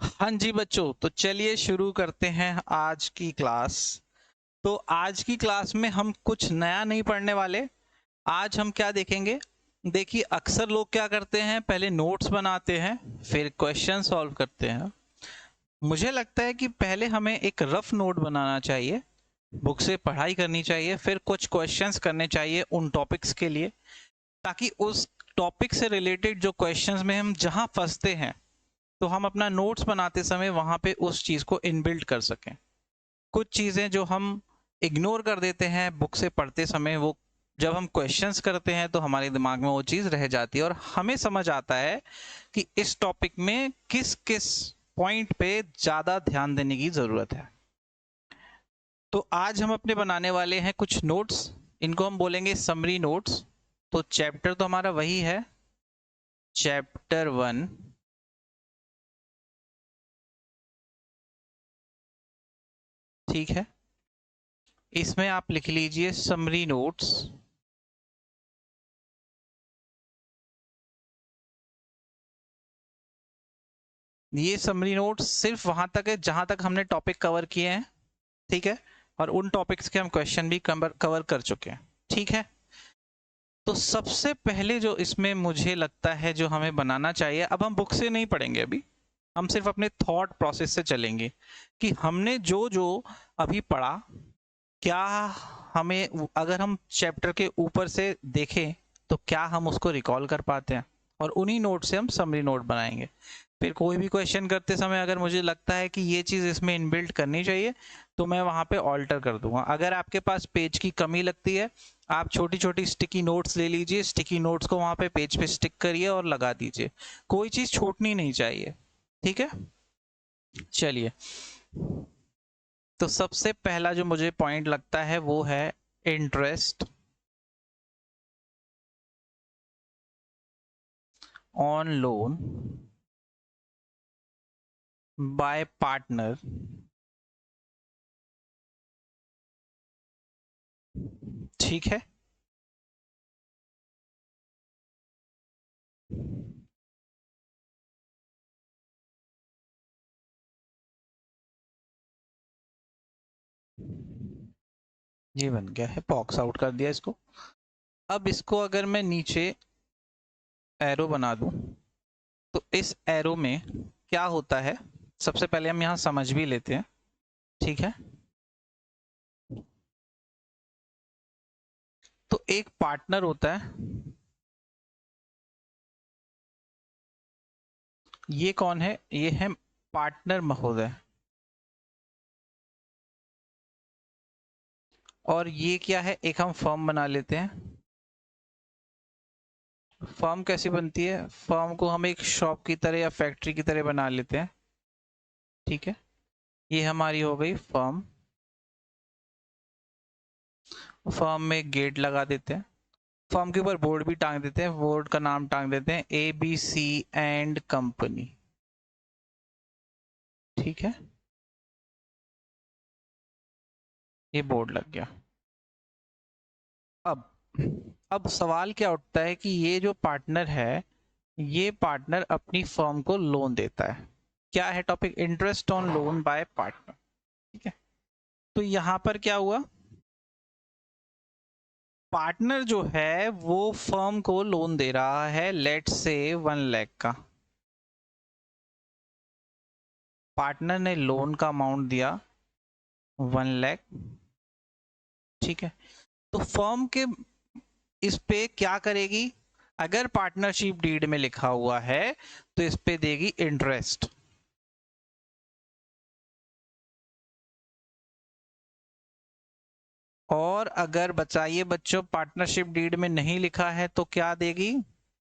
हाँ जी बच्चों, तो चलिए शुरू करते हैं आज की क्लास। तो आज की क्लास में हम कुछ नया नहीं पढ़ने वाले। आज हम क्या देखेंगे? देखिए, अक्सर लोग क्या करते हैं, पहले नोट्स बनाते हैं, फिर क्वेश्चन सॉल्व करते हैं। मुझे लगता है कि पहले हमें एक रफ नोट बनाना चाहिए, बुक से पढ़ाई करनी चाहिए, फिर कुछ क्वेश्चंस करने चाहिए उन टॉपिक्स के लिए, ताकि उस टॉपिक से रिलेटेड जो क्वेश्चंस में हम जहां फंसते हैं, तो हम अपना नोट्स बनाते समय वहां पे उस चीज को इनबिल्ट कर सकें। कुछ चीजें जो हम इग्नोर कर देते हैं बुक से पढ़ते समय, वो जब हम क्वेश्चंस करते हैं तो हमारे दिमाग में वो चीज रह जाती है और हमें समझ आता है कि इस टॉपिक में किस किस पॉइंट पे ज्यादा ध्यान देने की जरूरत है। तो आज हम अपने बनाने वाले हैं कुछ नोट्स, इनको हम बोलेंगे समरी नोट्स। तो चैप्टर तो हमारा वही है, चैप्टर 1। ठीक है, इसमें आप लिख लीजिए समरी नोट्स। ये समरी नोट्स सिर्फ वहां तक है जहां तक हमने टॉपिक कवर किए हैं। ठीक है, और उन टॉपिक्स के हम क्वेश्चन भी कवर कर चुके हैं। ठीक है, तो सबसे पहले जो इसमें मुझे लगता है जो हमें बनाना चाहिए, अब हम बुक से नहीं पढ़ेंगे, अभी हम सिर्फ अपने थॉट प्रोसेस से चलेंगे कि हमने जो जो अभी पढ़ा, क्या हमें, अगर हम चैप्टर के ऊपर से देखें तो क्या हम उसको रिकॉल कर पाते हैं, और उन्हीं नोट से हम समरी नोट बनाएंगे। फिर कोई भी क्वेश्चन करते समय अगर मुझे लगता है कि ये चीज़ इसमें इनबिल्ट करनी चाहिए, तो मैं वहाँ पे ऑल्टर कर दूंगा। अगर आपके पास पेज की कमी लगती है, आप छोटी छोटी स्टिकी नोट्स ले लीजिए, स्टिकी नोट्स को वहाँ पे पेज पे स्टिक करिए और लगा दीजिए। कोई चीज़ छूटनी नहीं चाहिए। ठीक है, चलिए। तो सबसे पहला जो मुझे पॉइंट लगता है वो है interest on loan by partner ठीक है, ये बन गया है, बॉक्स आउट कर दिया इसको। अब इसको अगर मैं नीचे एरो बना दूं, तो इस एरो में क्या होता है, सबसे पहले हम यहां समझ भी लेते हैं। ठीक है, तो एक पार्टनर होता है, ये कौन है, ये है पार्टनर महोदय। और ये क्या है, एक हम फर्म बना लेते हैं। फर्म कैसी बनती है, फर्म को हम एक शॉप की तरह या फैक्ट्री की तरह बना लेते हैं। ठीक है, ये हमारी हो गई फर्म। फर्म में एक गेट लगा देते हैं, फर्म के ऊपर बोर्ड भी टांग देते हैं, बोर्ड का नाम टांग देते हैं ABC एंड कंपनी। ठीक है, ये बोर्ड लग गया। अब अब सवाल क्या उठता है कि ये जो पार्टनर है, ये पार्टनर अपनी फर्म को लोन देता है। क्या है topic, interest on loan by partner. ठीक है, तो यहां पर क्या हुआ, पार्टनर जो है वो फर्म को लोन दे रहा है, लेट से 1 लाख का। पार्टनर ने लोन का अमाउंट दिया 1 लाख। ठीक है, तो फर्म के इस पे क्या करेगी, अगर पार्टनरशिप डीड में लिखा हुआ है तो इस पे देगी इंटरेस्ट। और अगर बचाइए बच्चों पार्टनरशिप डीड में नहीं लिखा है तो क्या देगी,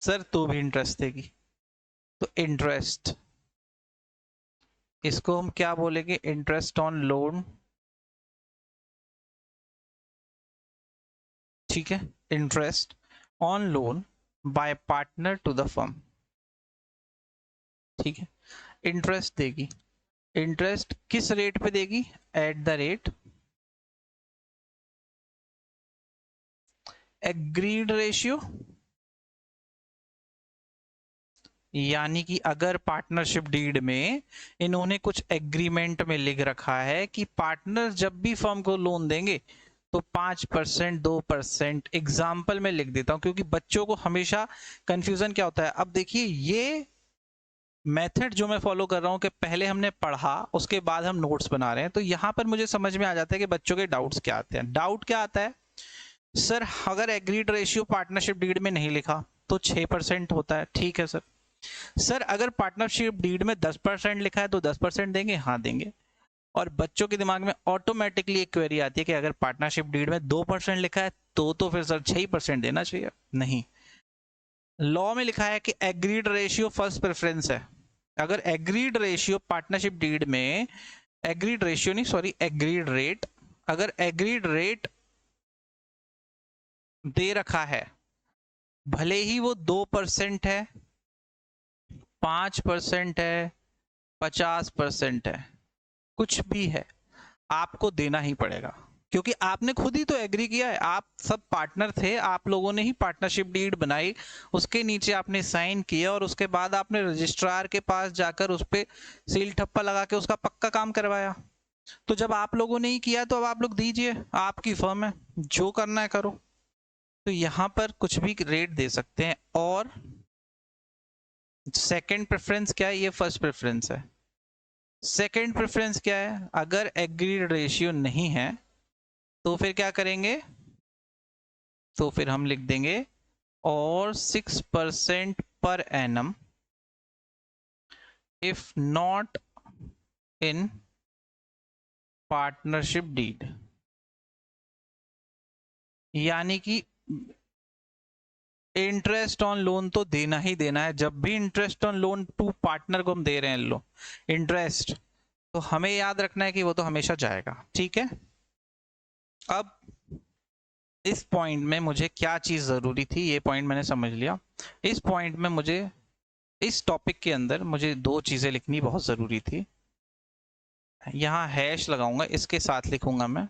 सर तो भी इंटरेस्ट देगी। तो इंटरेस्ट, इसको हम क्या बोलेंगे, इंटरेस्ट ऑन लोन। ठीक है, interest on loan by partner to the firm. ठीक है, इंटरेस्ट देगी, इंटरेस्ट किस रेट पे देगी, at the rate agreed ratio यानी कि अगर पार्टनरशिप डीड में इन्होंने कुछ एग्रीमेंट में लिख रखा है कि पार्टनर जब भी फर्म को लोन देंगे तो 5%, 2%, एग्जाम्पल में लिख देता हूं क्योंकि बच्चों को हमेशा कंफ्यूजन क्या होता है। अब देखिए ये मेथड जो मैं फॉलो कर रहा हूं कि पहले हमने पढ़ा उसके बाद हम नोट्स बना रहे हैं, तो यहां पर मुझे समझ में आ जाता है कि बच्चों के डाउट्स क्या आते हैं। डाउट क्या आता है, सर अगर एग्रीड रेशियो पार्टनरशिप डीड में नहीं लिखा तो 6% होता है, ठीक है सर अगर पार्टनरशिप डीड में 10% लिखा है तो 10% देंगे, हाँ देंगे। और बच्चों के दिमाग में ऑटोमेटिकली एक क्वेरी आती है कि अगर पार्टनरशिप डीड में 2% लिखा है तो फिर सर 6% देना चाहिए। नहीं, लॉ में लिखा है कि एग्रीड रेशियो फर्स्ट प्रेफरेंस है। अगर एग्रीड रेशियो पार्टनरशिप डीड में, एग्रीड रेशियो नहीं सॉरी एग्रीड रेट, अगर एग्रीड रेट दे रखा है भले ही वो 2% है, 5% है, 50% है, कुछ भी है, आपको देना ही पड़ेगा क्योंकि आपने खुद ही तो एग्री किया है। आप सब पार्टनर थे, आप लोगों ने ही पार्टनरशिप डीड बनाई, उसके नीचे आपने साइन किया और उसके बाद आपने रजिस्ट्रार के पास जाकर उस पर सील ठप्पा लगा के उसका पक्का काम करवाया। तो जब आप लोगों ने ही किया तो अब आप लोग दीजिए, आपकी फर्म है, जो करना है करो। तो यहां पर कुछ भी रेट दे सकते हैं। और सेकंड प्रेफरेंस क्या है, ये फर्स्ट प्रेफरेंस है। सेकंड प्रेफरेंस क्या है, अगर एग्रीड रेशियो नहीं है तो फिर क्या करेंगे, तो फिर हम लिख देंगे और 6% पर annum if not in partnership deed. यानी कि इंटरेस्ट ऑन लोन तो देना ही देना है। जब भी interest on loan to partner को हम दे रहे हैं लो इंटरेस्ट, तो हमें याद रखना है कि वो तो हमेशा जाएगा, ठीक है। अब इस पॉइंट में मुझे क्या चीज जरूरी थी, ये पॉइंट मैंने समझ लिया। इस पॉइंट में मुझे, इस टॉपिक के अंदर मुझे दो चीजें लिखनी बहुत जरूरी थी। यहां हैश लगाऊंगा, इसके साथ लिखूंगा मैं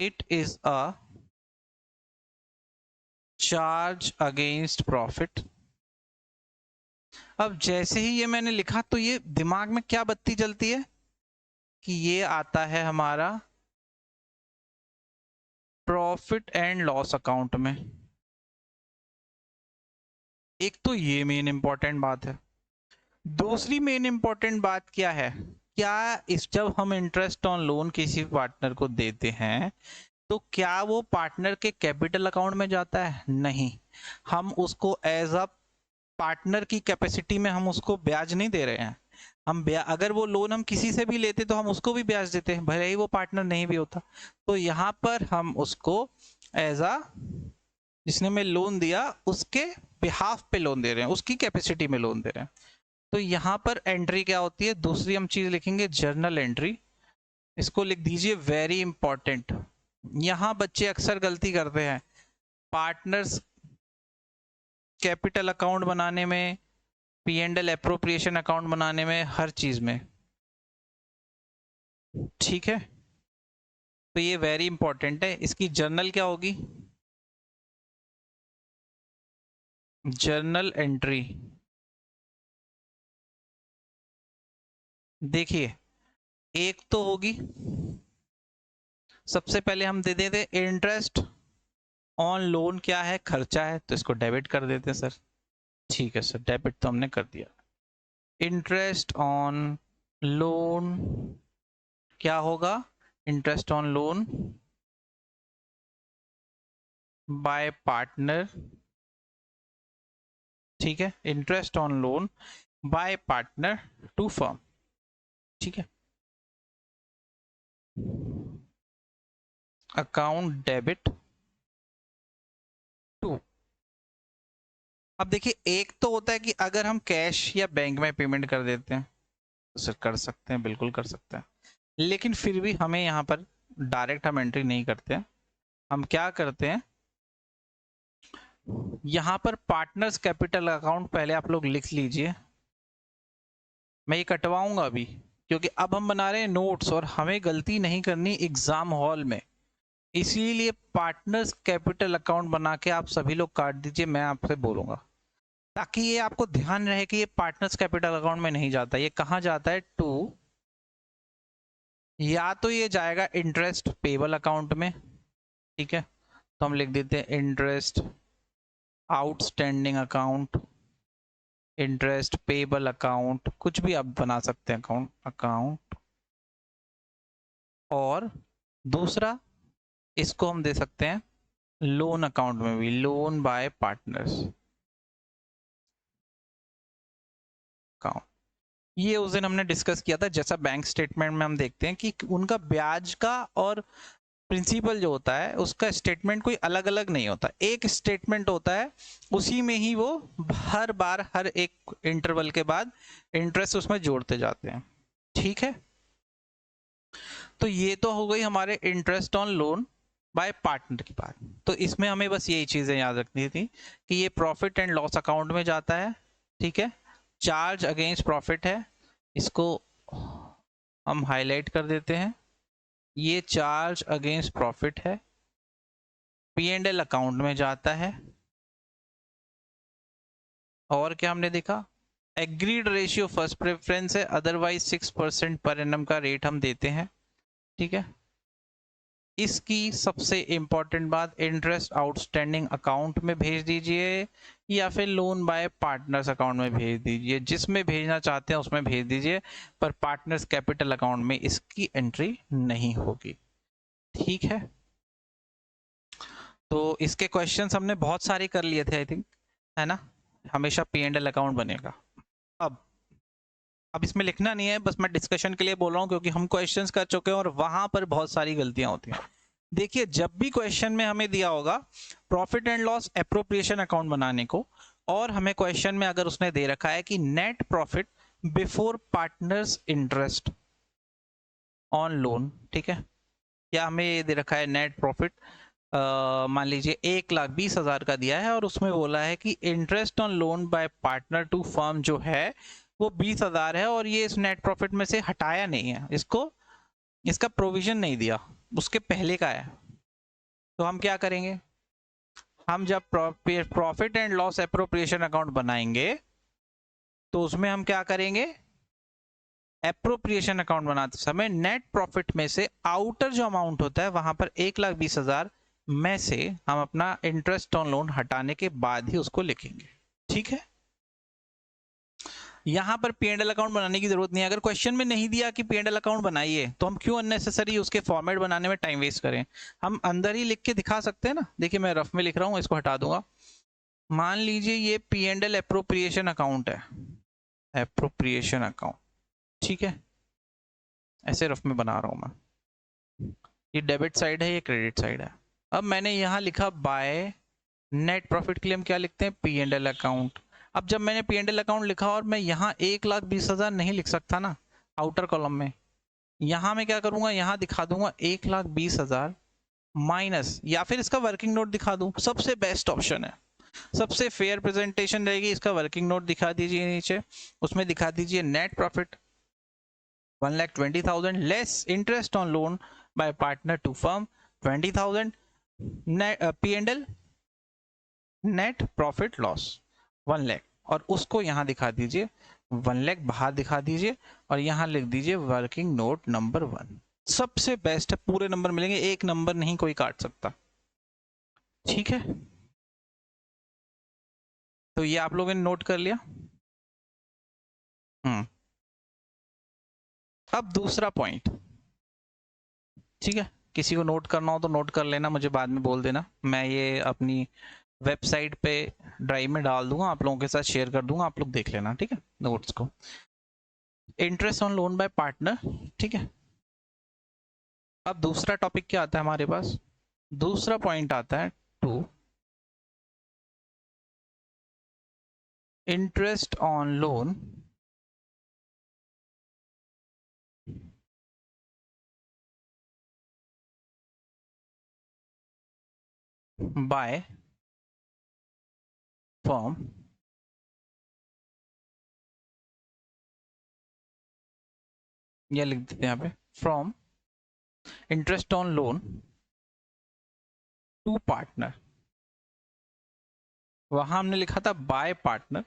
it is a charge against profit. अब जैसे ही ये मैंने लिखा तो ये दिमाग में क्या बत्ती जलती है कि ये आता है हमारा प्रॉफिट एंड लॉस अकाउंट में। एक तो ये मेन इंपॉर्टेंट बात है। दूसरी मेन इंपॉर्टेंट बात क्या है, क्या इस जब हम इंटरेस्ट ऑन लोन किसी पार्टनर को देते हैं तो क्या वो पार्टनर के कैपिटल अकाउंट में जाता है? नहीं, हम उसको एज अ पार्टनर की कैपेसिटी में हम उसको ब्याज नहीं दे रहे हैं। हम अगर वो लोन हम किसी से भी लेते तो हम उसको भी ब्याज देते हैं, भले ही वो पार्टनर नहीं भी होता। तो यहाँ पर हम उसको एज अ, जिसने हमें लोन दिया उसके बिहाफ पे लोन दे रहे हैं, उसकी कैपेसिटी में लोन दे रहे हैं। तो यहाँ पर एंट्री क्या होती है, दूसरी हम चीज लिखेंगे जर्नल एंट्री। इसको लिख दीजिए वेरी इंपॉर्टेंट। यहाँ बच्चे अक्सर गलती करते हैं पार्टनर्स कैपिटल अकाउंट बनाने में, P&L एप्रोप्रिएशन अकाउंट बनाने में, हर चीज में, ठीक है। तो ये वेरी इंपॉर्टेंट है। इसकी जर्नल क्या होगी, जर्नल एंट्री। देखिए एक तो होगी, सबसे पहले हम दे देते इंटरेस्ट ऑन लोन, क्या है, खर्चा है, तो इसको डेबिट कर देते हैं सर। ठीक है सर, डेबिट तो हमने कर दिया। इंटरेस्ट ऑन लोन क्या होगा, interest on loan by partner, ठीक है, interest on loan by partner to firm, ठीक है। Account debit to. अब देखिए एक तो होता है कि अगर हम कैश या बैंक में पेमेंट कर देते हैं तो सर कर सकते हैं, बिल्कुल कर सकते हैं, लेकिन फिर भी हमें यहाँ पर डायरेक्ट हम एंट्री नहीं करते हैं। हम क्या करते हैं, यहाँ पर पार्टनर्स कैपिटल अकाउंट पहले आप लोग लिख लीजिए। मैं ये कटवाऊंगा अभी क्योंकि अब हम बना रहे हैं नोट्स और हमें गलती नहीं करनी एग्जाम हॉल में, इसीलिए पार्टनर्स कैपिटल अकाउंट बना के आप सभी लोग काट दीजिए, मैं आपसे बोलूंगा। ताकि ये आपको ध्यान रहे कि ये पार्टनर्स कैपिटल अकाउंट में नहीं जाता, ये कहाँ जाता है, टू, या तो ये जाएगा इंटरेस्ट पेबल अकाउंट में, ठीक है, तो हम लिख देते हैं interest outstanding account, interest payable account, कुछ भी आप बना सकते हैं अकाउंट। और दूसरा इसको हम दे सकते हैं लोन अकाउंट में भी, लोन बाय पार्टनर्स अकाउंट। ये उस दिन हमने डिस्कस किया था, जैसा बैंक स्टेटमेंट में हम देखते हैं कि उनका ब्याज का और प्रिंसिपल जो होता है उसका स्टेटमेंट कोई अलग अलग नहीं होता, एक स्टेटमेंट होता है, उसी में ही वो हर बार हर एक इंटरवल के बाद इंटरेस्ट उसमें जोड़ते जाते हैं, ठीक है। तो ये तो हो गई हमारे interest on loan by partner की बात। तो इसमें हमें बस यही चीजें याद रखनी थी कि ये प्रॉफिट एंड लॉस अकाउंट में जाता है, ठीक है, चार्ज अगेंस्ट प्रॉफिट है, इसको हम हाईलाइट कर देते हैं, ये चार्ज अगेंस्ट प्रॉफिट है, पी एंड एल अकाउंट में जाता है। और क्या हमने देखा, एग्रीड रेशियो फर्स्ट प्रेफरेंस है, अदरवाइज 6% पर एनम का रेट हम देते हैं, ठीक है। इसकी सबसे इंपॉर्टेंट बात, इंटरेस्ट आउटस्टैंडिंग अकाउंट में भेज दीजिए या फिर लोन बाय पार्टनर्स अकाउंट में भेज दीजिए, जिसमें भेजना चाहते हैं उसमें भेज दीजिए, पर पार्टनर्स कैपिटल अकाउंट में इसकी एंट्री नहीं होगी, ठीक है। तो इसके क्वेश्चंस हमने बहुत सारे कर लिए थे आई थिंक, है ना, हमेशा पी एंड एल अकाउंट बनेगा। अब इसमें लिखना नहीं है, बस मैं डिस्कशन के लिए बोल रहा हूँ क्योंकि हम क्वेश्चंस कर चुके हैं और वहां पर बहुत सारी गलतियां होती हैं। देखिए जब भी क्वेश्चन में हमें दिया होगा profit and loss appropriation account बनाने को, और हमें क्वेश्चन में अगर उसने दे रखा है कि net profit before partners interest on loan, ठीक है, या हमें ये दे रखा है नेट प्रॉफिट मान लीजिए 1,20,000 का दिया है और उसमें बोला है कि interest on loan by partner to firm जो है वो 20,000 है और ये इस नेट प्रॉफिट में से हटाया नहीं है, इसको इसका प्रोविजन नहीं दिया, उसके पहले का है। तो हम क्या करेंगे, हम जब profit and loss appropriation account बनाएंगे तो उसमें हम क्या करेंगे, एप्रोप्रिएशन अकाउंट बनाते समय नेट प्रॉफिट में से आउटर जो अमाउंट होता है वहां पर 1,20,000 में से हम अपना इंटरेस्ट ऑन लोन हटाने के बाद ही उसको लिखेंगे, ठीक है। यहां पर पी एंड एल अकाउंट बनाने की जरूरत नहीं है, अगर क्वेश्चन में नहीं दिया कि पी एंड एल अकाउंट बनाइए तो हम क्यों अननेसेसरी उसके फॉर्मेट बनाने में टाइम वेस्ट करें, हम अंदर ही लिख के दिखा सकते हैं ना। देखिए मैं रफ में लिख रहा हूं, इसको हटा दूंगा। मान लीजिए ये P and L appropriation account है, एप्रोप्रिएशन अकाउंट, ठीक है, ऐसे रफ में बना रहा हूं मैं, ये डेबिट साइड है, ये क्रेडिट साइड है। अब मैंने यहाँ लिखा बाय नेट प्रॉफिट के लिए हम क्या लिखते हैं, पी एंड एल अकाउंट। अब जब मैंने पी एंड एल अकाउंट लिखा और मैं यहाँ 1,20,000 नहीं लिख सकता ना आउटर कॉलम में, यहाँ मैं क्या करूंगा, यहाँ दिखा दूंगा 1,20,000 माइनस, या फिर इसका वर्किंग नोट दिखा दूं, सबसे बेस्ट ऑप्शन है, सबसे फेयर प्रेजेंटेशन रहेगी, इसका वर्किंग नोट दिखा दीजिए नीचे, उसमें दिखा दीजिए net profit 1,20,000 less interest on loan by partner to firm 20,000, P and L net profit loss 1 lakh, और उसको यहाँ दिखा दीजिए 1 लाख बाहर दिखा दीजिए और यहाँ लिख दीजिए वर्किंग नोट नंबर 1, सबसे बेस्ट है, पूरे नंबर मिलेंगे, एक नंबर नहीं कोई काट सकता, ठीक है। तो ये आप लोगों ने नोट कर लिया। अब दूसरा पॉइंट, ठीक है, किसी को नोट करना हो तो नोट कर लेना, मुझे बाद में बोल देना, मैं ये अपनी वेबसाइट पे ड्राइव में डाल दूंगा, आप लोगों के साथ शेयर कर दूंगा, आप लोग देख लेना, ठीक है, नोट्स को। Interest on loan by partner, ठीक है। अब दूसरा टॉपिक क्या आता है हमारे पास, दूसरा पॉइंट आता है to, interest on loan by firm या लिख देते हैं यहाँ पे from interest on loan to partner, वहां हमने लिखा था by partner,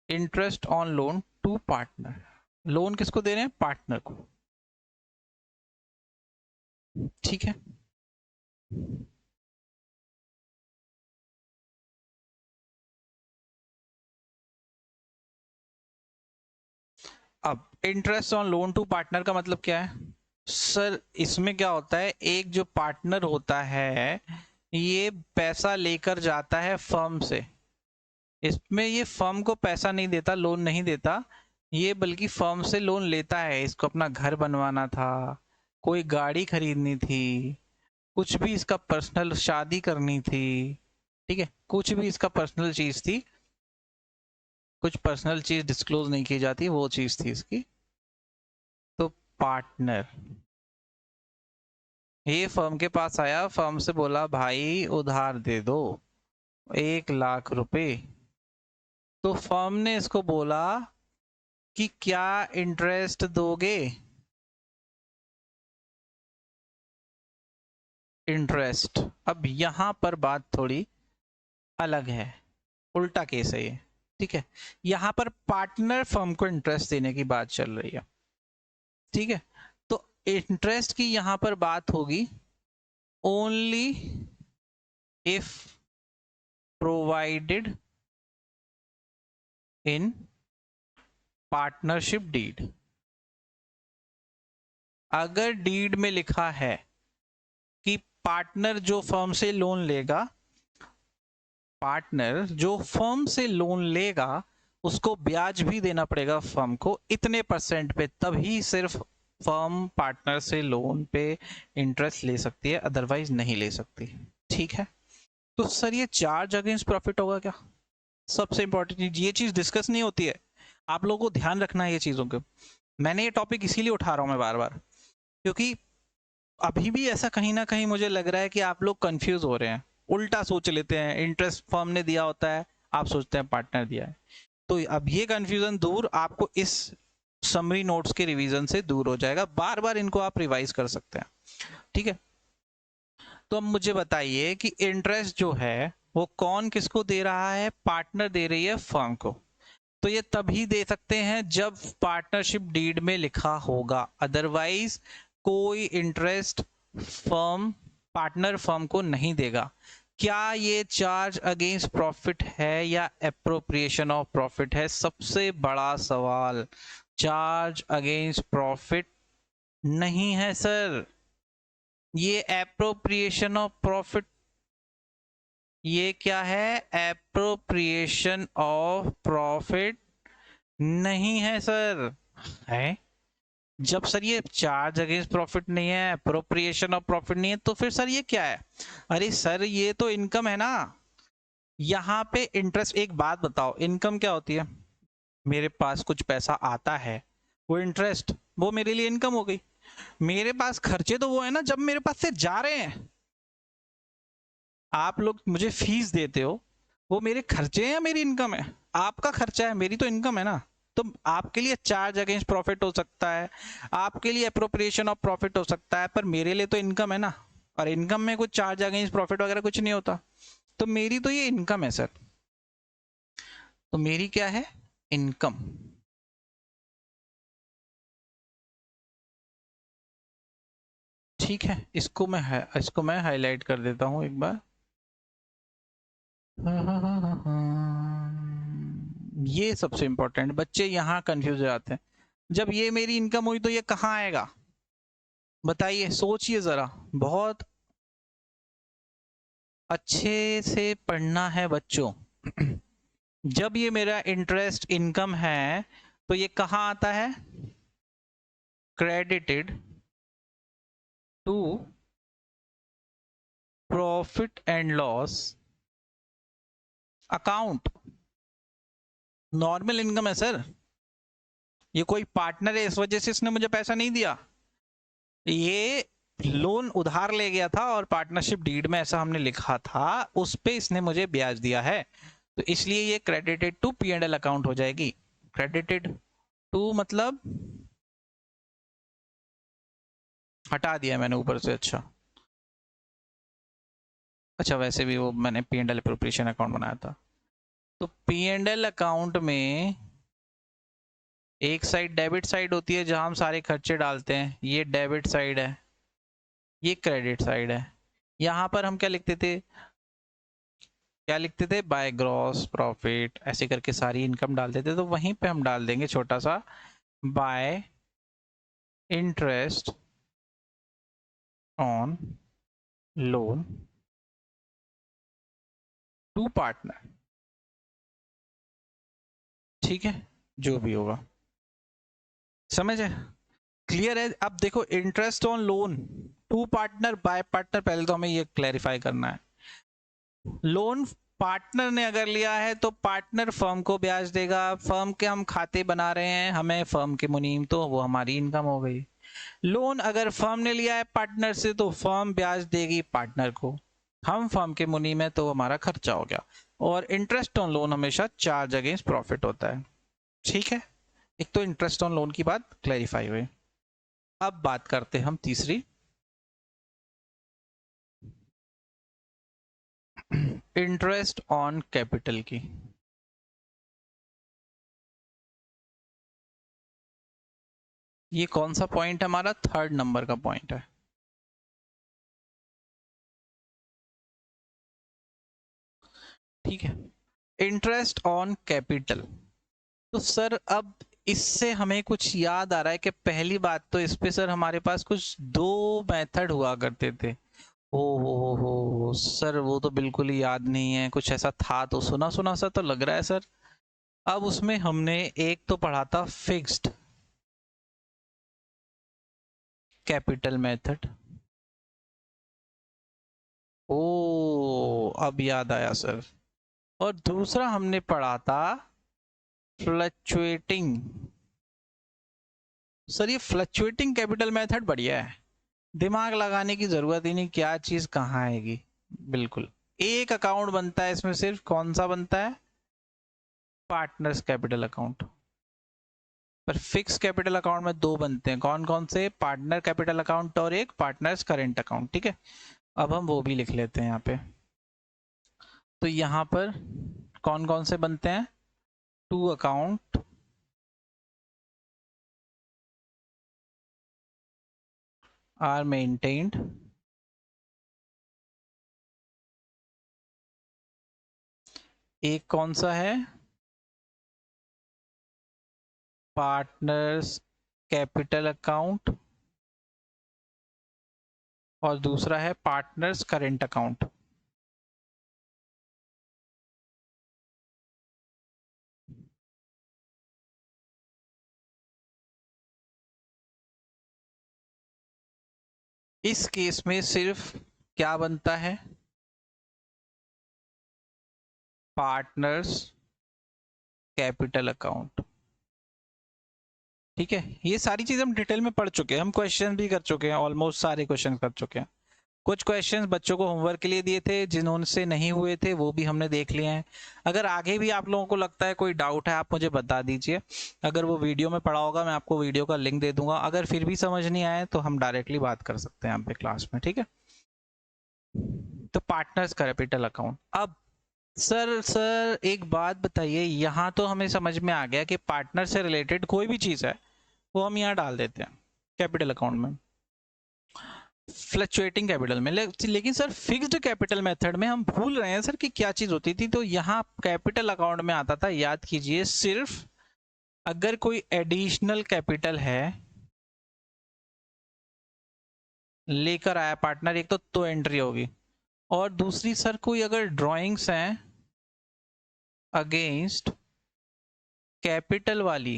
interest on loan to partner. Loan किसको दे रहे हैं? पार्टनर को। ठीक है, अब interest on loan to partner का मतलब क्या है सर? इसमें क्या होता है, एक जो पार्टनर होता है ये पैसा लेकर जाता है फर्म से। इसमें ये फर्म को पैसा नहीं देता, लोन नहीं देता, ये बल्कि फर्म से लोन लेता है। इसको अपना घर बनवाना था, कोई गाड़ी खरीदनी थी, कुछ भी इसका पर्सनल, शादी करनी थी, ठीक है, कुछ भी इसका पर्सनल चीज थी, कुछ पर्सनल चीज डिस्क्लोज नहीं की जाती, वो चीज थी इसकी। तो पार्टनर ये फर्म के पास आया, फर्म से बोला भाई उधार दे दो 1 लाख रुपए। तो फर्म ने इसको बोला कि क्या इंटरेस्ट दोगे? इंटरेस्ट। अब यहां पर बात थोड़ी अलग है, उल्टा केस है ये, ठीक है। यहां पर पार्टनर फर्म को इंटरेस्ट देने की बात चल रही है, ठीक है। तो इंटरेस्ट की यहां पर बात होगी only if provided in partnership deed. अगर डीड में लिखा है कि पार्टनर जो फर्म से लोन लेगा, पार्टनर जो फर्म से लोन लेगा उसको ब्याज भी देना पड़ेगा फर्म को इतने % पे, तभी सिर्फ फर्म पार्टनर से लोन पे इंटरेस्ट ले सकती है, अदरवाइज नहीं ले सकती, ठीक है। तो सर ये चार्ज अगेंस्ट प्रॉफिट होगा क्या? सबसे इंपॉर्टेंट चीज, ये चीज डिस्कस नहीं होती है, आप लोगों को ध्यान रखना है ये चीजों के। मैंने ये टॉपिक इसीलिए उठा रहा हूं मैं बार बार, क्योंकि अभी भी ऐसा कहीं ना कहीं मुझे लग रहा है कि आप लोग कंफ्यूज हो रहे हैं, उल्टा सोच लेते हैं, इंटरेस्ट फर्म ने दिया होता है, आप सोचते हैं पार्टनर दिया है। तो अब ये कंफ्यूजन दूर, आपको इस समरी नोट्स के रिवीजन से दूर हो जाएगा, बार बार इनको आप रिवाइज कर सकते हैं, ठीक है। तो अब मुझे बताइए कि इंटरेस्ट जो है वो कौन किसको दे रहा है? पार्टनर दे रही है फर्म को। तो ये तभी दे सकते हैं जब पार्टनरशिप डीड में लिखा होगा, अदरवाइज कोई इंटरेस्ट फर्म, पार्टनर फर्म को नहीं देगा। क्या ये चार्ज अगेंस्ट प्रॉफिट है या एप्रोप्रिएशन ऑफ प्रॉफिट है? सबसे बड़ा सवाल। चार्ज अगेंस्ट प्रॉफिट नहीं है सर, ये एप्रोप्रिएशन ऑफ प्रॉफिट। ये क्या है? एप्रोप्रिएशन ऑफ प्रॉफिट नहीं है सर। है? जब सर ये चार्ज अगेंस्ट प्रॉफिट नहीं है, अप्रोप्रिएशन ऑफ प्रॉफिट नहीं है, तो फिर सर ये क्या है? अरे सर ये तो इनकम है ना। यहाँ पे इंटरेस्ट, एक बात बताओ, इनकम क्या होती है? मेरे पास कुछ पैसा आता है, वो इंटरेस्ट, वो मेरे लिए इनकम हो गई। मेरे पास खर्चे तो वो है ना जब मेरे पास से जा रहे हैं। आप लोग मुझे फीस देते हो, वो मेरे खर्चे हैं या मेरी इनकम है? आपका खर्चा है, मेरी तो इनकम है ना। तो आपके लिए चार्ज अगेंस्ट प्रॉफिट हो सकता है, आपके लिए अप्रोप्रिएशन ऑफ प्रॉफिट हो सकता है, पर मेरे लिए तो इनकम है ना। और इनकम में कुछ चार्ज अगेंस्ट प्रॉफिट वगैरह कुछ नहीं होता। तो मेरी तो ये इनकम है सर। तो मेरी क्या है? इनकम। ठीक है, इसको मैं हाईलाइट कर देता हूं एक बार। ये सबसे इंपॉर्टेंट, बच्चे यहाँ कंफ्यूज हो जाते हैं। जब ये मेरी इनकम हुई तो ये कहाँ आएगा? बताइए, सोचिए जरा, बहुत अच्छे से पढ़ना है बच्चों। जब ये मेरा इंटरेस्ट इनकम है तो ये कहाँ आता है? Credited to profit and loss account. Normal income है सर, ये कोई पार्टनर है इस वजह से इसने मुझे पैसा नहीं दिया, ये लोन उधार ले गया था और पार्टनरशिप डीड में ऐसा हमने लिखा था, उस पे इसने मुझे ब्याज दिया है, तो इसलिए ये क्रेडिटेड टू P&L अकाउंट हो जाएगी। क्रेडिटेड टू मतलब हटा दिया मैंने ऊपर से। अच्छा अच्छा, वैसे भी वो मैंने P&L अप्रोप्रिएशन अकाउंट बनाया था। तो P&L अकाउंट में एक साइड डेबिट साइड होती है जहां हम सारे खर्चे डालते हैं, ये डेबिट साइड है, ये क्रेडिट साइड है। यहां पर हम क्या लिखते थे बाय ग्रॉस प्रॉफिट, ऐसे करके सारी इनकम डाल देते। तो वहीं पे हम डाल देंगे छोटा सा by interest on loan to partner. ठीक है, जो भी होगा, समझ है, क्लियर है। अब देखो interest on loan to partner by partner, पहले तो हमें ये क्लैरिफाई करना है। लोन पार्टनर ने अगर लिया है तो पार्टनर फर्म को ब्याज देगा, फर्म के हम खाते बना रहे हैं, हमें फर्म के मुनीम, तो वो हमारी इनकम हो गई। लोन अगर फर्म ने लिया है पार्टनर से तो फर्म ब्याज देगी पार्टनर को, हम फर्म के मुनीम है तो हमारा खर्चा हो गया। और इंटरेस्ट ऑन लोन हमेशा चार्ज अगेंस्ट प्रॉफिट होता है। ठीक है, एक तो इंटरेस्ट ऑन लोन की बात क्लैरिफाई हुई। अब बात करते हैं हम तीसरी, इंटरेस्ट ऑन कैपिटल की। ये कौन सा पॉइंट है हमारा? 3rd नंबर का पॉइंट है। ठीक है, इंटरेस्ट ऑन कैपिटल। तो सर अब इससे हमें कुछ याद आ रहा है कि पहली बात तो इस पे सर हमारे पास कुछ दो मेथड हुआ करते थे। हो सर, वो तो बिल्कुल ही याद नहीं है, कुछ ऐसा था तो सुना सुना सा तो लग रहा है सर। अब उसमें हमने एक तो पढ़ा था फिक्स्ड कैपिटल मेथड। ओ, अब याद आया सर। और दूसरा हमने पढ़ा था फ्लक्चुएटिंग। सर ये फ्लक्चुएटिंग कैपिटल मेथड बढ़िया है, दिमाग लगाने की जरूरत ही नहीं, क्या चीज कहाँ आएगी। बिल्कुल, एक अकाउंट बनता है इसमें, सिर्फ कौन सा बनता है? Partners capital account. पर फिक्स कैपिटल अकाउंट में दो बनते हैं, कौन कौन से? पार्टनर कैपिटल अकाउंट और एक पार्टनर्स करेंट अकाउंट। ठीक है, अब हम वो भी लिख लेते हैं यहाँ पे। तो यहाँ पर कौन कौन से बनते हैं? टू अकाउंट आर मेंटेन्ड एक कौन सा है? पार्टनर्स कैपिटल अकाउंट, और दूसरा है पार्टनर्स करेंट अकाउंट। इस केस में सिर्फ क्या बनता है? Partners capital account. ठीक है, ये सारी चीजें हम डिटेल में पढ़ चुके हैं, हम क्वेश्चन भी कर चुके हैं, ऑलमोस्ट सारे क्वेश्चन कर चुके हैं। कुछ क्वेश्चंस बच्चों को होमवर्क के लिए दिए थे, जिन्होंने नहीं हुए थे वो भी हमने देख लिए हैं। अगर आगे भी आप लोगों को लगता है कोई डाउट है, आप मुझे बता दीजिए। अगर वो वीडियो में पढ़ा होगा मैं आपको वीडियो का लिंक दे दूंगा, अगर फिर भी समझ नहीं आए तो हम डायरेक्टली बात कर सकते हैं यहाँ पे क्लास में। ठीक है, तो पार्टनर्स कैपिटल अकाउंट। अब सर एक बात बताइए, यहाँ तो हमें समझ में आ गया कि पार्टनर से रिलेटेड कोई भी चीज़ है वो हम यहाँ डाल देते हैं कैपिटल अकाउंट में, फ्लक्चुएटिंग कैपिटल में। लेकिन सर फिक्स्ड कैपिटल मेथड में हम भूल रहे हैं सर कि क्या चीज होती थी। तो यहाँ कैपिटल अकाउंट में आता था, याद कीजिए, सिर्फ अगर कोई एडिशनल कैपिटल है लेकर आया पार्टनर, एक तो एंट्री होगी, और दूसरी सर कोई अगर ड्राइंग्स हैं अगेंस्ट कैपिटल वाली,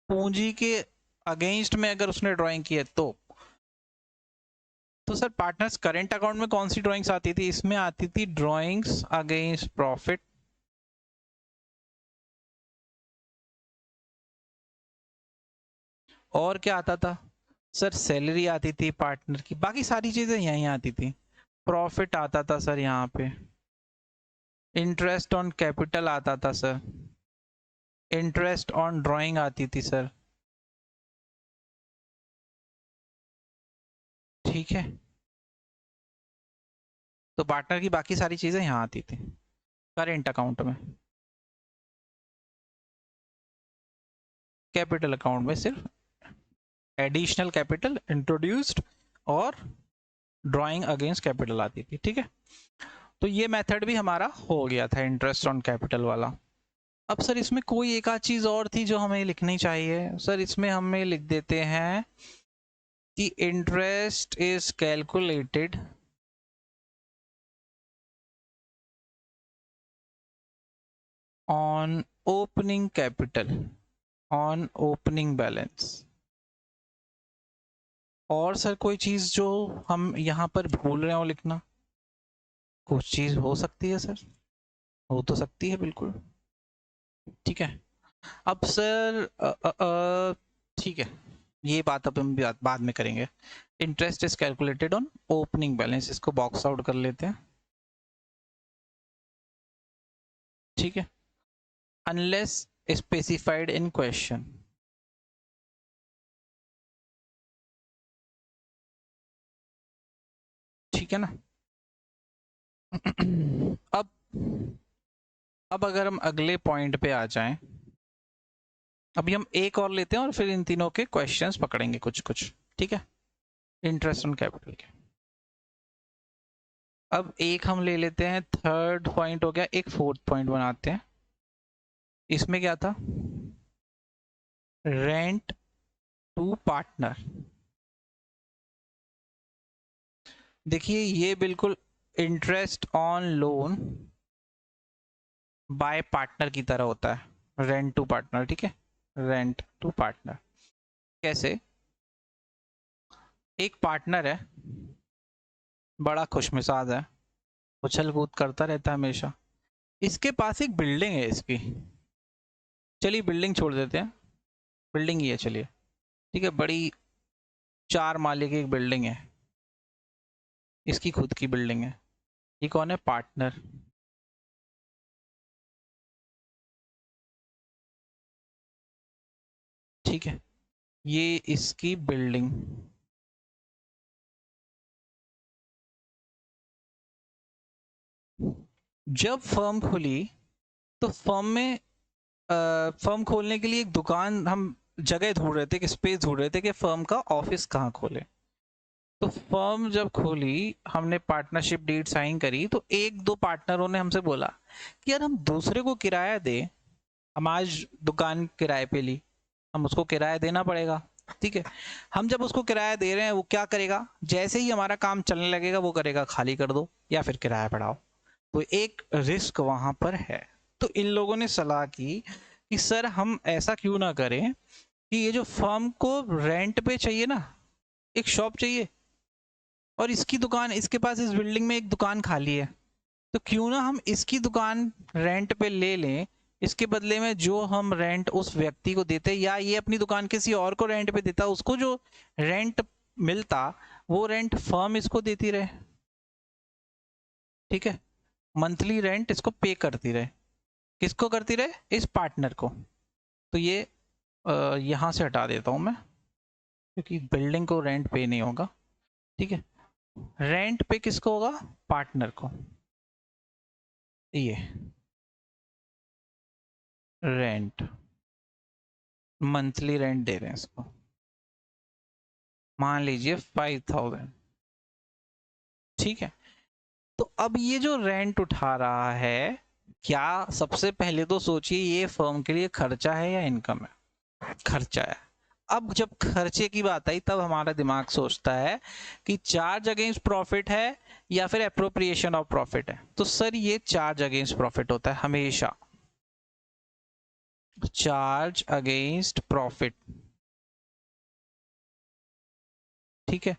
पूंजी के अगेंस्ट में अगर उसने ड्राइंग की है तो सर पार्टनर्स करेंट अकाउंट में कौन सी ड्राइंग्स आती थी? इसमें आती थी ड्राइंग्स अगेंस्ट प्रॉफिट, और क्या आता था सर? सैलरी आती थी पार्टनर की, बाकी सारी चीजें यहीं आती थी। प्रॉफिट आता था सर यहाँ पे, इंटरेस्ट ऑन कैपिटल आता था सर, इंटरेस्ट ऑन ड्राइंग आती थी सर। ठीक है, तो पार्टनर की बाकी सारी चीजें यहाँ आती थी करेंट अकाउंट में। कैपिटल अकाउंट में सिर्फ एडिशनल कैपिटल इंट्रोड्यूस्ड और ड्राइंग अगेंस्ट कैपिटल आती थी। ठीक है, तो ये मेथड भी हमारा हो गया था इंटरेस्ट ऑन कैपिटल वाला। अब सर इसमें कोई एक आध चीज और थी जो हमें लिखनी चाहिए। सर इसमें हमें लिख देते हैं कि interest is calculated on opening capital on opening balance. और सर कोई चीज जो हम यहाँ पर भूल रहे हो लिखना? कुछ चीज हो सकती है सर, हो तो सकती है बिल्कुल। ठीक है, अब सर ठीक है, ये बात अब हम बाद में करेंगे। Interest is calculated on opening balance, इसको बॉक्स आउट कर लेते हैं। ठीक है, अनलेस स्पेसिफाइड इन क्वेश्चन। ठीक है ना। अब अगर हम अगले पॉइंट पे आ जाएं, अभी हम एक और लेते हैं और फिर इन तीनों के क्वेश्चंस पकड़ेंगे कुछ कुछ। ठीक है, इंटरेस्ट ऑन कैपिटल के। अब एक हम ले लेते हैं, थर्ड पॉइंट हो गया, एक फोर्थ पॉइंट बनाते हैं। इसमें क्या था? Rent to partner. देखिए ये बिल्कुल interest on loan by partner की तरह होता है, रेंट टू पार्टनर। ठीक है, रेंट टू पार्टनर कैसे? एक पार्टनर है, बड़ा खुशमिजाज है, उछल कूद करता रहता है हमेशा। इसके पास एक बिल्डिंग है इसकी, चलिए बिल्डिंग छोड़ देते हैं, बिल्डिंग ही है चलिए। ठीक है, बड़ी 4 माले की एक बिल्डिंग है, इसकी खुद की बिल्डिंग है। ये कौन है? पार्टनर। ठीक है, ये इसकी बिल्डिंग। जब फर्म खुली तो फर्म में फर्म खोलने के लिए एक दुकान, हम जगह ढूंढ रहे थे, कि स्पेस ढूंढ रहे थे कि फर्म का ऑफिस कहाँ खोले। तो फर्म जब खोली, हमने पार्टनरशिप डीड साइन करी, तो एक दो पार्टनरों ने हमसे बोला कि यार हम दूसरे को किराया दे, हम आज दुकान किराए पे ली, हम उसको किराया देना पड़ेगा। ठीक है, हम जब उसको किराया दे रहे हैं, वो क्या करेगा? जैसे ही हमारा काम चलने लगेगा वो करेगा खाली कर दो या फिर किराया बढ़ाओ। तो एक रिस्क वहां पर है। तो इन लोगों ने सलाह की कि सर हम ऐसा क्यों ना करें कि ये जो फर्म को रेंट पे चाहिए ना, एक शॉप चाहिए, और इसकी दुकान, इसके पास इस बिल्डिंग में एक दुकान खाली है, तो क्यों ना हम इसकी दुकान रेंट पे ले लें। इसके बदले में जो हम रेंट उस व्यक्ति को देते, या ये अपनी दुकान किसी और को रेंट पे देता, उसको जो रेंट मिलता वो रेंट फर्म इसको देती रहे। ठीक है, मंथली रेंट इसको पे करती रहे। किसको करती रहे? इस पार्टनर को। तो ये यहाँ से हटा देता हूँ मैं, क्योंकि बिल्डिंग को रेंट पे नहीं होगा। ठीक है, रेंट पे किसको होगा? पार्टनर को। ये रेंट, मंथली रेंट दे रहे हैं इसको, मान लीजिए 5000। ठीक है, तो अब ये जो रेंट उठा रहा है, क्या सबसे पहले तो सोचिए ये फर्म के लिए खर्चा है या इनकम है? खर्चा है। अब जब खर्चे की बात आई तब हमारा दिमाग सोचता है कि चार्ज अगेंस्ट प्रॉफिट है या फिर एप्रोप्रिएशन ऑफ प्रॉफिट है। तो सर ये चार्ज अगेंस्ट प्रॉफिट होता है हमेशा, चार्ज अगेंस्ट प्रॉफिट। ठीक है,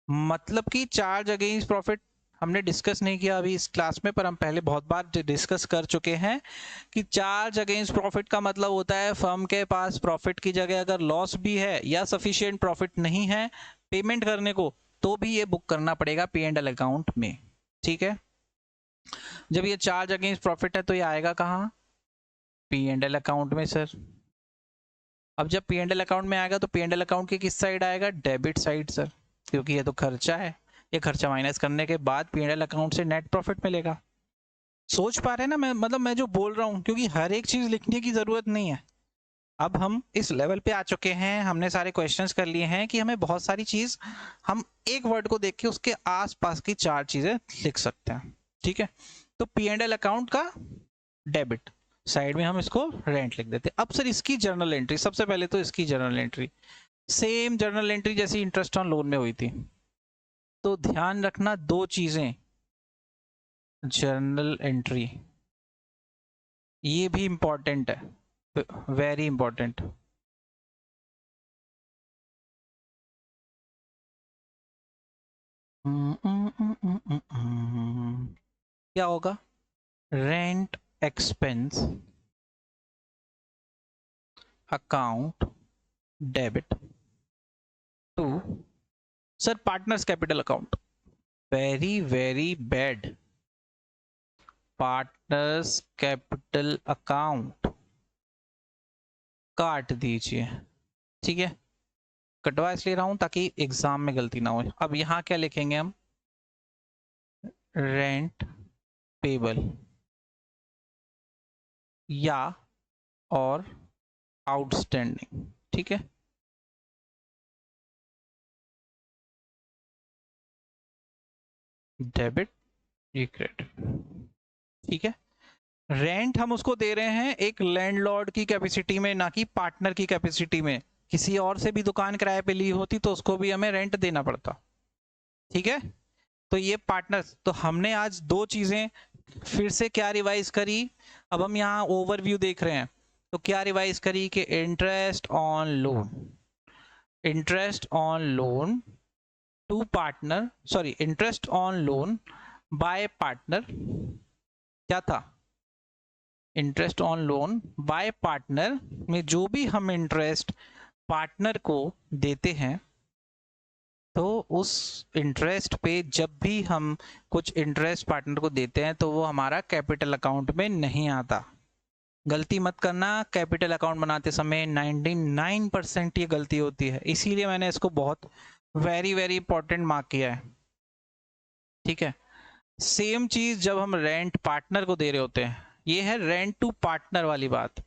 मतलब कि चार्ज अगेंस्ट प्रॉफिट हमने डिस्कस नहीं किया अभी इस क्लास में, पर हम पहले बहुत बार डिस्कस कर चुके हैं कि चार्ज अगेंस्ट प्रॉफिट का मतलब होता है फर्म के पास प्रॉफिट की जगह अगर लॉस भी है या सफिशिएंट प्रॉफिट नहीं है पेमेंट करने को, तो भी ये बुक करना पड़ेगा P&L अकाउंट में। ठीक है, जब ये चार्ज अगेंस्ट प्रॉफिट है तो ये आएगा कहाँ? P&L अकाउंट में सर। अब जब P&L अकाउंट में आएगा तो P&L अकाउंट की किस साइड आएगा? डेबिट साइड सर, क्योंकि ये तो खर्चा है। ये खर्चा माइनस करने के बाद P&L अकाउंट से नेट प्रॉफिट मिलेगा। सोच पा रहे हैं ना मैं, मतलब मैं जो बोल रहा हूँ, क्योंकि हर एक चीज लिखने की जरूरत नहीं है, अब हम इस लेवल पे आ चुके हैं, हमने सारे क्वेश्चंस कर लिए हैं कि हमें बहुत सारी चीज, हम एक वर्ड को देख के उसके आसपास की 4 चीजें लिख सकते हैं। ठीक है, तो P&L अकाउंट का डेबिट साइड में हम इसको रेंट लिख देते हैं। अब सर इसकी जर्नल एंट्री, सबसे पहले तो इसकी journal entry same journal entry जैसी इंटरेस्ट ऑन लोन में हुई थी। तो ध्यान रखना 2 चीजें, जर्नल एंट्री ये भी इंपॉर्टेंट है, वेरी इंपॉर्टेंट। क्या होगा? Rent expense account debit to sir partners capital account. Very very bad, partners capital account काट दीजिए। ठीक है, कटवा इसलिए रहा हूं ताकि एग्जाम में गलती ना हो। अब यहां क्या लिखेंगे हम? रेंट पेबल या और आउटस्टैंडिंग। ठीक है, डेबिट ये क्रेडिट। ठीक है, रेंट हम उसको दे रहे हैं एक लैंडलॉर्ड की कैपेसिटी में, ना कि पार्टनर की कैपेसिटी में। किसी और से भी दुकान किराए पे ली होती तो उसको भी हमें रेंट देना पड़ता। ठीक है, तो ये पार्टनर्स, तो हमने आज 2 चीजें फिर से क्या रिवाइज करी। अब हम यहाँ ओवरव्यू देख रहे हैं, तो क्या रिवाइज करी कि interest on loan, interest on loan to partner, sorry interest on loan by partner, क्या था? Interest on loan by partner में जो भी हम इंटरेस्ट पार्टनर को देते हैं, तो उस इंटरेस्ट पे जब भी हम कुछ इंटरेस्ट पार्टनर को देते हैं तो वो हमारा कैपिटल अकाउंट में नहीं आता। गलती मत करना, कैपिटल अकाउंट बनाते समय 99% ये गलती होती है, इसीलिए मैंने इसको बहुत वेरी वेरी इंपॉर्टेंट मार्क किया है। ठीक है, सेम चीज जब हम रेंट पार्टनर को दे रहे होते हैं, ये है रेंट टू पार्टनर वाली बात,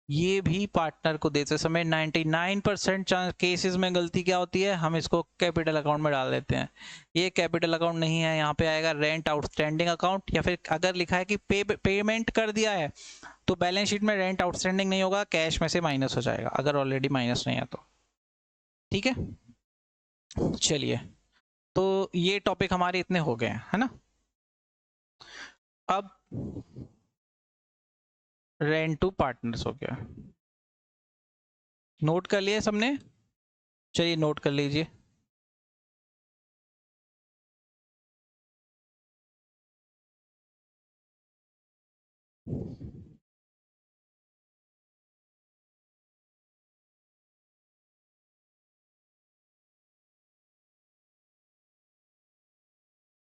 ये भी पार्टनर को देते समय 99% केसेस में गलती क्या होती है, हम इसको कैपिटल अकाउंट में डाल देते हैं। ये कैपिटल अकाउंट नहीं है, यहाँ पे आएगा रेंट आउटस्टैंडिंग अकाउंट, या फिर अगर लिखा है कि पेमेंट कर दिया है तो बैलेंस शीट में रेंट आउटस्टैंडिंग नहीं होगा, कैश में से माइनस हो जाएगा अगर ऑलरेडी माइनस नहीं है तो। ठीक है, चलिए, तो ये टॉपिक हमारे इतने हो गए हैं, है ना। अब रेंट टू पार्टनर्स हो गया, नोट कर लिए सबने? चलिए नोट कर लीजिए।